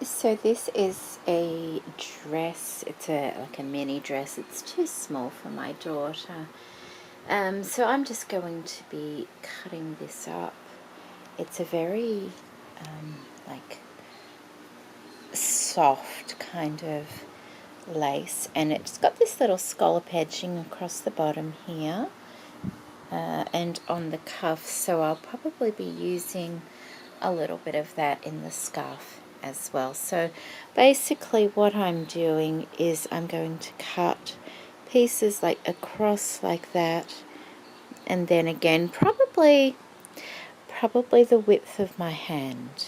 So this is a dress. It's like a mini dress. It's too small for my daughter. So I'm just going to be cutting this up. It's a very like soft kind of lace, and it's got this little scallop edging across the bottom here and on the cuffs. So I'll probably be using a little bit of that in the scarf as well. So basically what I'm doing is I'm going to cut pieces like across like that, and then again probably the width of my hand,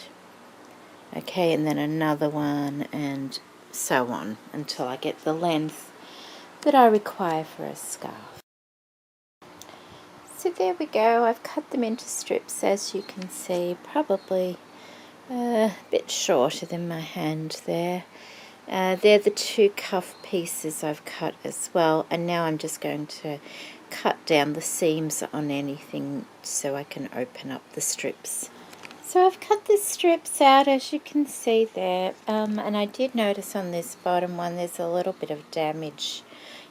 okay, and then another one, and so on until I get the length that I require for a scarf. So there we go. I've cut them into strips, as you can see, probably a bit shorter than my hand there. They're the two cuff pieces I've cut as well, and now I'm just going to cut down the seams on anything so I can open up the strips. So I've cut the strips out, as you can see there, and I did notice on this bottom one there's a little bit of damage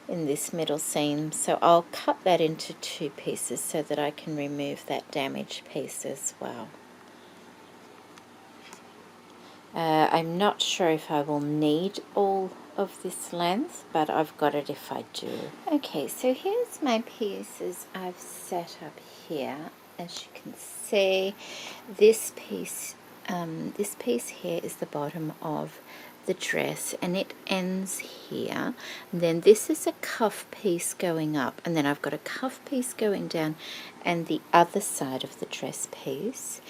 in this middle seam, so I'll cut that into two pieces so that I can remove that damaged piece as well. I'm not sure if I will need all of this length, but I've got it if I do. Okay, so here's my pieces I've set up here. As you can see, this piece here is the bottom of the dress, and it ends here, and then this is a cuff piece going up, and then I've got a cuff piece going down and the other side of the dress piece,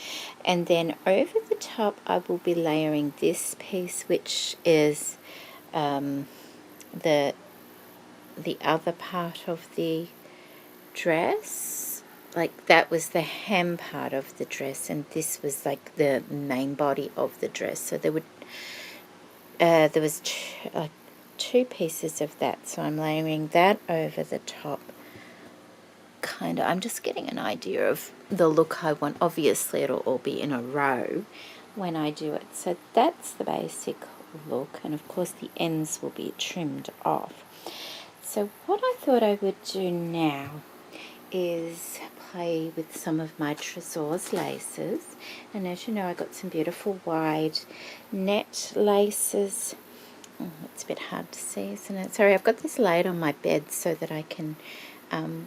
and then over the top I will be layering this piece, which is the other part of the dress. Like that was the hem part of the dress, and this was like the main body of the dress. So there was two pieces of that, so I'm layering that over the top. Kind of, I'm just getting an idea of the look I want. Obviously it'll all be in a row when I do it. So that's the basic look, and of course the ends will be trimmed off. So what I thought I would do now is play with some of my Tresors laces, and as you know I got some beautiful wide net laces. It's a bit hard to see, isn't it? Sorry, I've got this laid on my bed so that I can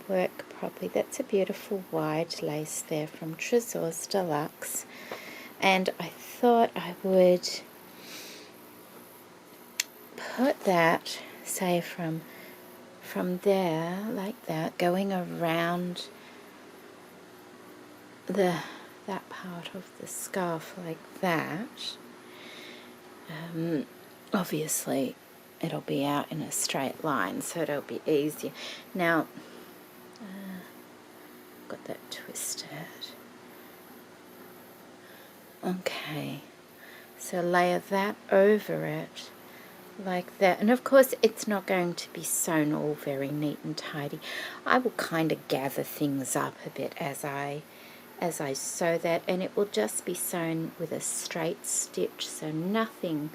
work properly. That's a beautiful wide lace there from Tresors Luxe, and I thought I would put that, say, from there like that, going around that part of the scarf like that. Obviously it'll be out in a straight line, so it'll be easier. Now got that twisted. Okay, so layer that over it like that, and of course it's not going to be sewn all very neat and tidy. I will kind of gather things up a bit as I sew that, and it will just be sewn with a straight stitch, so nothing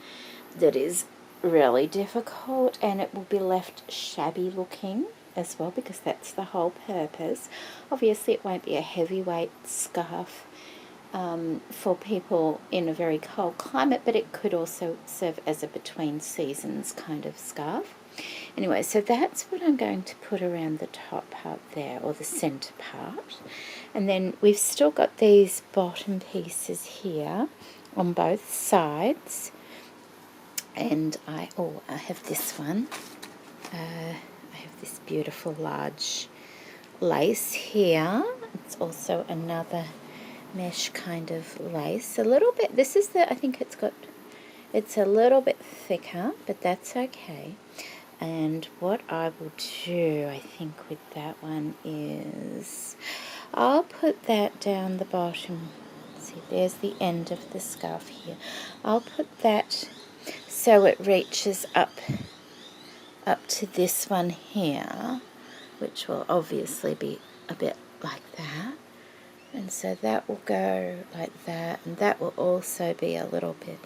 that is really difficult, and it will be left shabby looking as well, because that's the whole purpose. Obviously it won't be a heavyweight scarf for people in a very cold climate, but it could also serve as a between seasons kind of scarf. Anyway, so that's what I'm going to put around the top part there, or the center part. And then we've still got these bottom pieces here on both sides, and I have this one. I have this beautiful large lace here. It's also another mesh kind of lace, a little bit. This is I think it's a little bit thicker, but that's okay. And what I will do, I think, with that one is I'll put that down the bottom. See, there's the end of the scarf here. I'll put that so it reaches up to this one here, which will obviously be a bit like that. And so that will go like that, and that will also be a little bit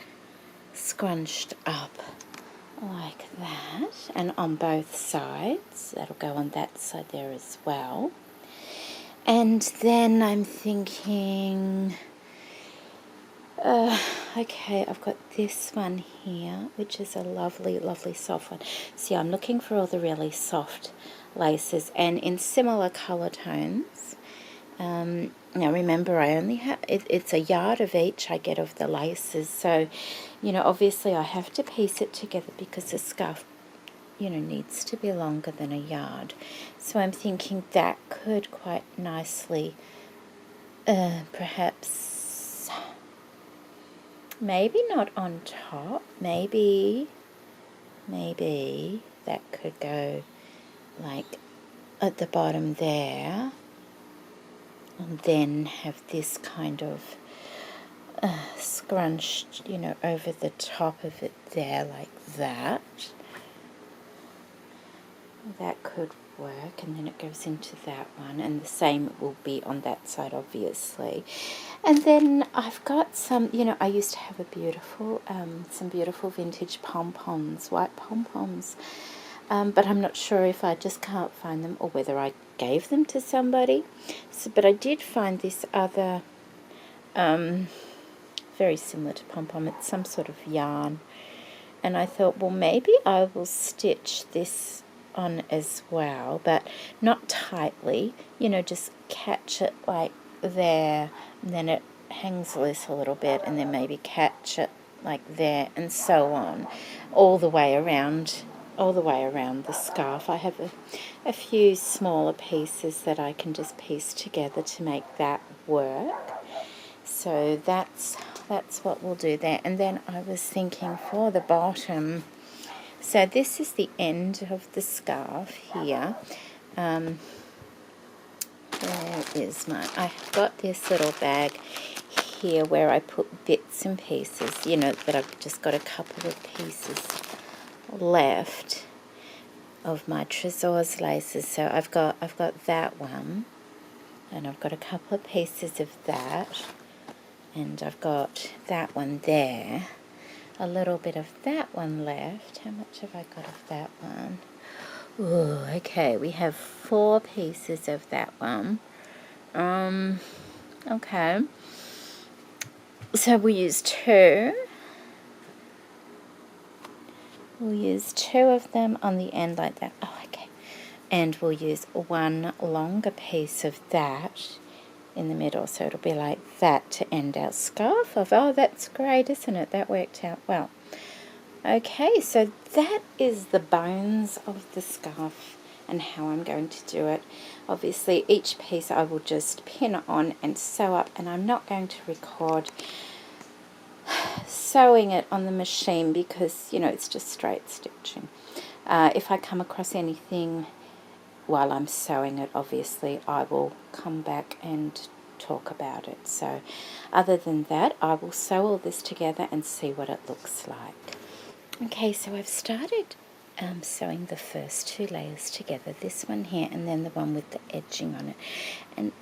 scrunched up like that, and on both sides. That'll go on that side there as well. And then I'm thinking, okay, I've got this one here, which is a lovely, lovely soft one. See, I'm looking for all the really soft laces and in similar colour tones. Now remember, I only have, it's a yard of each I get of the laces, so, you know, obviously I have to piece it together because the scarf, you know, needs to be longer than a yard. So I'm thinking that could quite nicely, perhaps, maybe not on top, maybe that could go like at the bottom there, and then have this kind of scrunched, you know, over the top of it there like that. That could work, and then it goes into that one, and the same will be on that side, obviously. And then I've got some, you know, I used to have a beautiful, some beautiful vintage pom-poms, white pom-poms, but I'm not sure if I just can't find them or whether I gave them to somebody. So, but I did find this other, very similar to pom-pom, it's some sort of yarn, and I thought, well, maybe I will stitch this on as well, but not tightly, you know, just catch it like there, and then it hangs loose a little bit, and then maybe catch it like there, and so on, all the way around the scarf. I have a few smaller pieces that I can just piece together to make that work. So that's what we'll do there. And then I was thinking for the bottom, so this is the end of the scarf here. Where is my, I've got this little bag here where I put bits and pieces, you know, that I've just got a couple of pieces left of my Tresors laces. So I've got that one, and I've got a couple of pieces of that, and I've got that one there, a little bit of that one left. How much have I got of that one? Ooh, okay, we have 4 pieces of that one. Okay, so we'll use 2. We'll use 2 of them on the end like that. Oh, okay. And we'll use 1 longer piece of that in the middle, so it'll be like that to end our scarf of. Oh, that's great, isn't it? That worked out well. Okay, so that is the bones of the scarf and how I'm going to do it. Obviously, each piece I will just pin on and sew up, and I'm not going to record sewing it on the machine because, you know, it's just straight stitching. If I come across anything while I'm sewing it, obviously I will come back and talk about it. So other than that, I will sew all this together and see what it looks like. Okay, so I've started sewing the first 2 layers together, this one here and then the one with the edging on it. And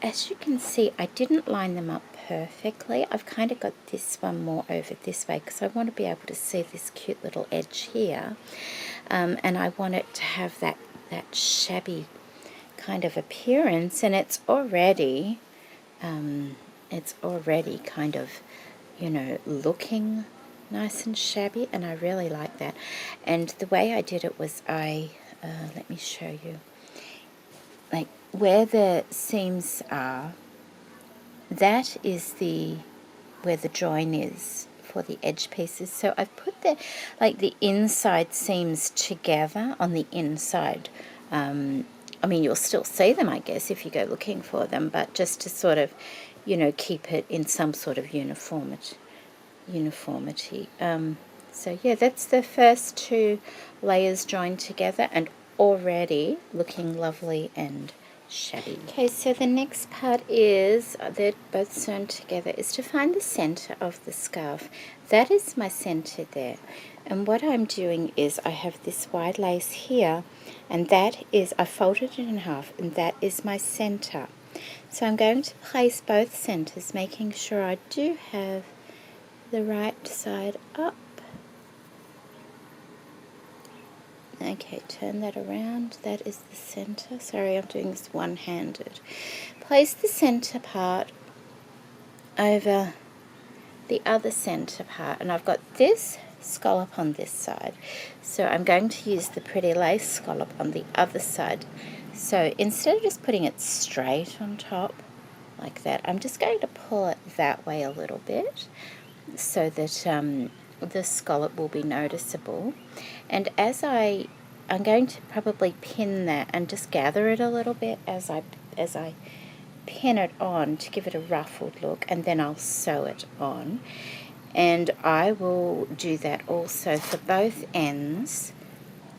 as you can see, I didn't line them up perfectly. I've kind of got this one more over this way because I want to be able to see this cute little edge here, and I want it to have that shabby kind of appearance, and it's already kind of, you know, looking nice and shabby, and I really like that. And the way I did it was let me show you, like where the seams are, that is where the join is for the edge pieces. So I've put the inside seams together on the inside. I mean, you'll still see them, I guess, if you go looking for them, but just to sort of, you know, keep it in some sort of uniformity. So yeah, that's the first 2 layers joined together and already looking lovely and shabby. Okay, so the next part is, they're both sewn together, is to find the center of the scarf. That is my center there. And what I'm doing is I have this wide lace here, and that is, I folded it in half, and that is my center. So I'm going to place both centers, making sure I do have the right side up Okay, turn that around. That is the center. Sorry, I'm doing this one-handed. Place the center part over the other center part, and I've got this scallop on this side, so I'm going to use the pretty lace scallop on the other side. So instead of just putting it straight on top like that, I'm just going to pull it that way a little bit so that the scallop will be noticeable. And as I'm going to probably pin that and just gather it a little bit as I pin it on to give it a ruffled look, and then I'll sew it on. And I will do that also for both ends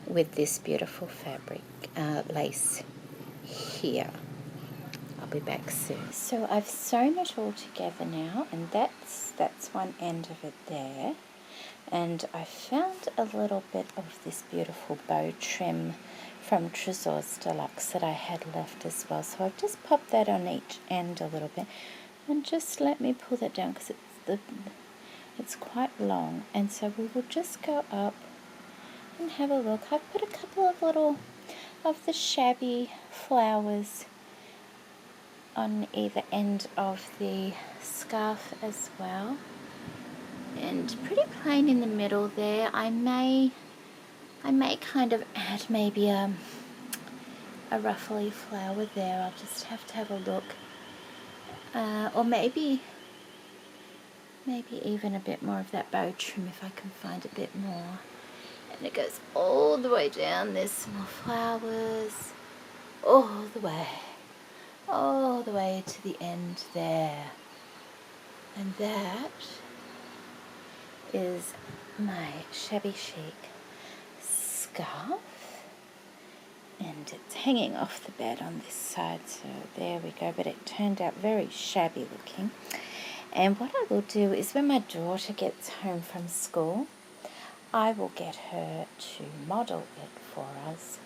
with this beautiful fabric lace here. I'll be back soon. So I've sewn it all together now, and that's one end of it there. And I found a little bit of this beautiful bow trim from Tresors Luxe that I had left as well. So I've just popped that on each end a little bit, and just let me pull that down because it's quite long. And so we will just go up and have a look. I've put a couple of little of the shabby flowers on either end of the scarf as well, and pretty plain in the middle there. I may kind of add maybe a ruffly flower there. I'll just have to have a look, or maybe even a bit more of that bow trim if I can find a bit more. And it goes all the way down. There's some more flowers all the way to the end there. And that is my Shabby Chic scarf, and it's hanging off the bed on this side, so there we go. But it turned out very shabby looking. And what I will do is when my daughter gets home from school, I will get her to model it for us,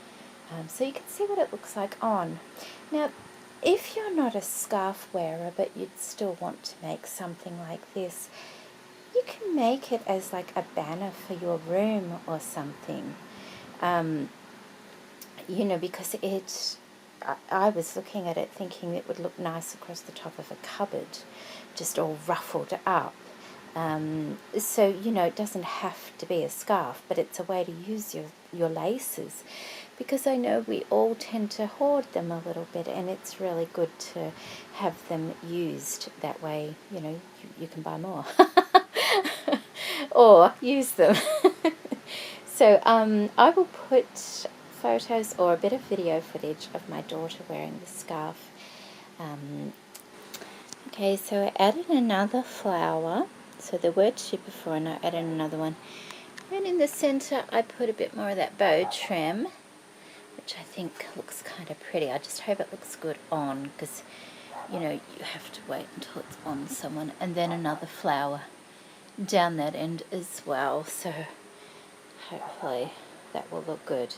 so you can see what it looks like on. Now, if you're not a scarf wearer but you'd still want to make something like this, you can make it as like a banner for your room or something. You know, because I was looking at it thinking it would look nice across the top of a cupboard, just all ruffled up. So, you know, it doesn't have to be a scarf, but it's a way to use your laces, because I know we all tend to hoard them a little bit, and it's really good to have them used that way. You know, you can buy more or use them. So I will put photos or a bit of video footage of my daughter wearing the scarf. Okay, so I added another flower. So there were two before, and I added another one. And in the center, I put a bit more of that bow trim, which I think looks kind of pretty. I just hope it looks good on, because, you know, you have to wait until it's on someone. And then another flower down that end as well. So hopefully that will look good.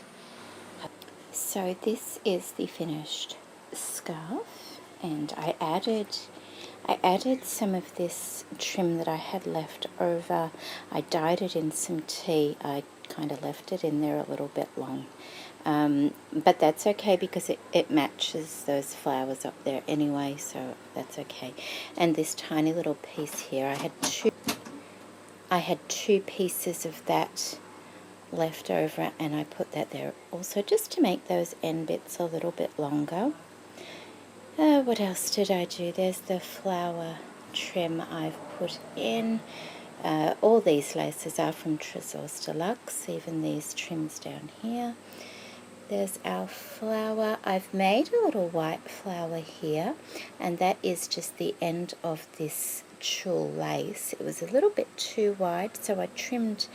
So this is the finished scarf, and I added some of this trim that I had left over. I dyed it in some tea. I kind of left it in there a little bit long. But that's okay, because it matches those flowers up there anyway, so that's okay. And this tiny little piece here, I had two pieces of that left over, and I put that there also just to make those end bits a little bit longer. What else did I do? There's the flower trim I've put in. All these laces are from Tresors Luxe, even these trims down here. There's our flower. I've made a little white flower here, and that is just the end of this tulle lace. It was a little bit too wide, so I trimmed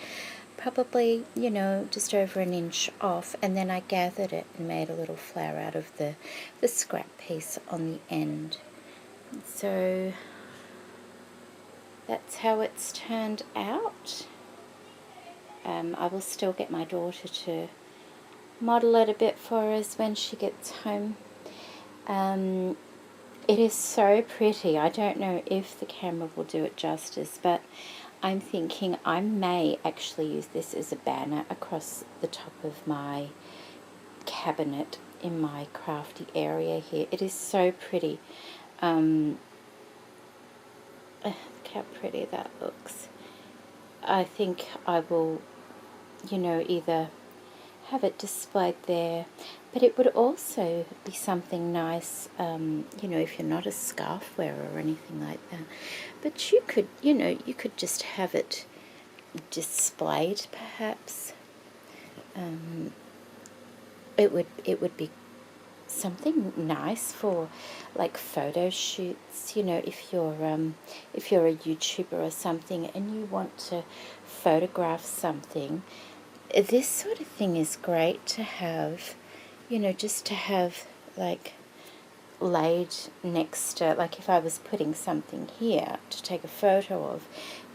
probably, you know, just over an inch off, and then I gathered it and made a little flower out of the scrap piece on the end. So that's how it's turned out. I will still get my daughter to model it a bit for us when she gets home. It is so pretty. I don't know if the camera will do it justice, but I'm thinking I may actually use this as a banner across the top of my cabinet in my crafty area here. It is so pretty. Look how pretty that looks. I think I will, either have it displayed there, but it would also be something nice, if you're not a scarf wearer or anything like that. But you could, you could just have it displayed, perhaps. It would be something nice for like photo shoots, if you're a YouTuber or something and you want to photograph something. This sort of thing is great to have, just to have like laid next to, like if I was putting something here to take a photo of,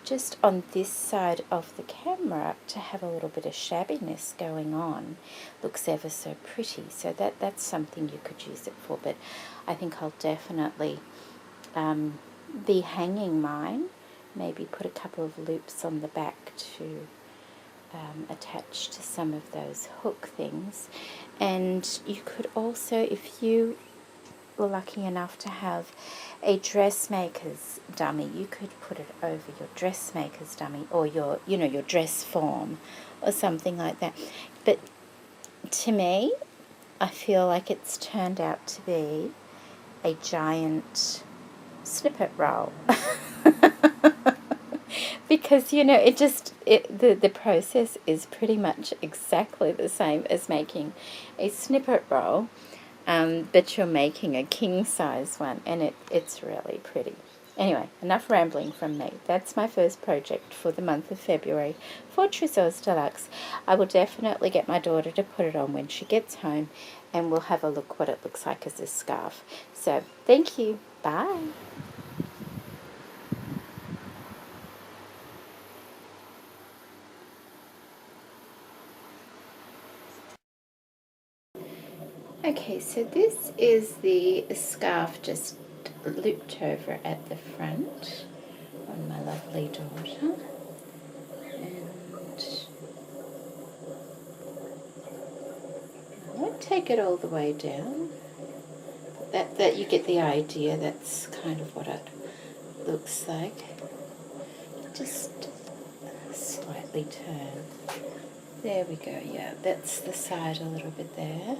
just on this side of the camera to have a little bit of shabbiness going on. Looks ever so pretty. So that's something you could use it for, but I think I'll definitely be hanging mine, maybe put a couple of loops on the back to attach to some of those hook things. And you could also, if you were lucky enough to have a dressmaker's dummy, you could put it over your dressmaker's dummy or your dress form or something like that. But to me, I feel like it's turned out to be a giant snippet roll. Because the process is pretty much exactly the same as making a snippet roll, but you're making a king size one, and it's really pretty. Anyway, enough rambling from me. That's my first project for the month of February for Tresors Deluxe. I will definitely get my daughter to put it on when she gets home, and we'll have a look what it looks like as a scarf. So thank you. Bye. Okay, so this is the scarf just looped over at the front on my lovely daughter. And I won't take it all the way down. That you get the idea, that's kind of what it looks like. Just slightly turn. There we go, yeah, that's the side a little bit there.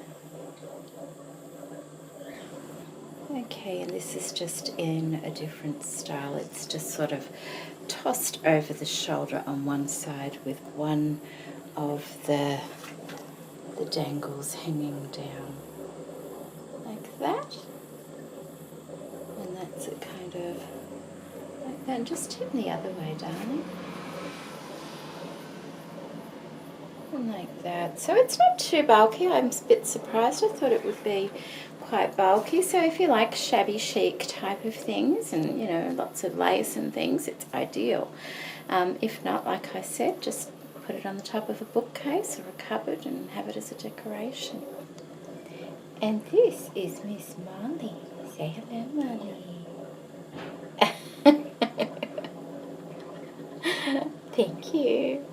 Okay, and this is just in a different style. It's just sort of tossed over the shoulder on one side with one of the dangles hanging down like that. And that's it kind of like that. And just turn the other way, darling. And like that. So it's not too bulky. I'm a bit surprised. I thought it would be quite bulky. So if you like shabby chic type of things and lots of lace and things, it's ideal. If not, like I said, just put it on the top of a bookcase or a cupboard and have it as a decoration. And this is Miss Molly. Say hello, Molly. Thank you.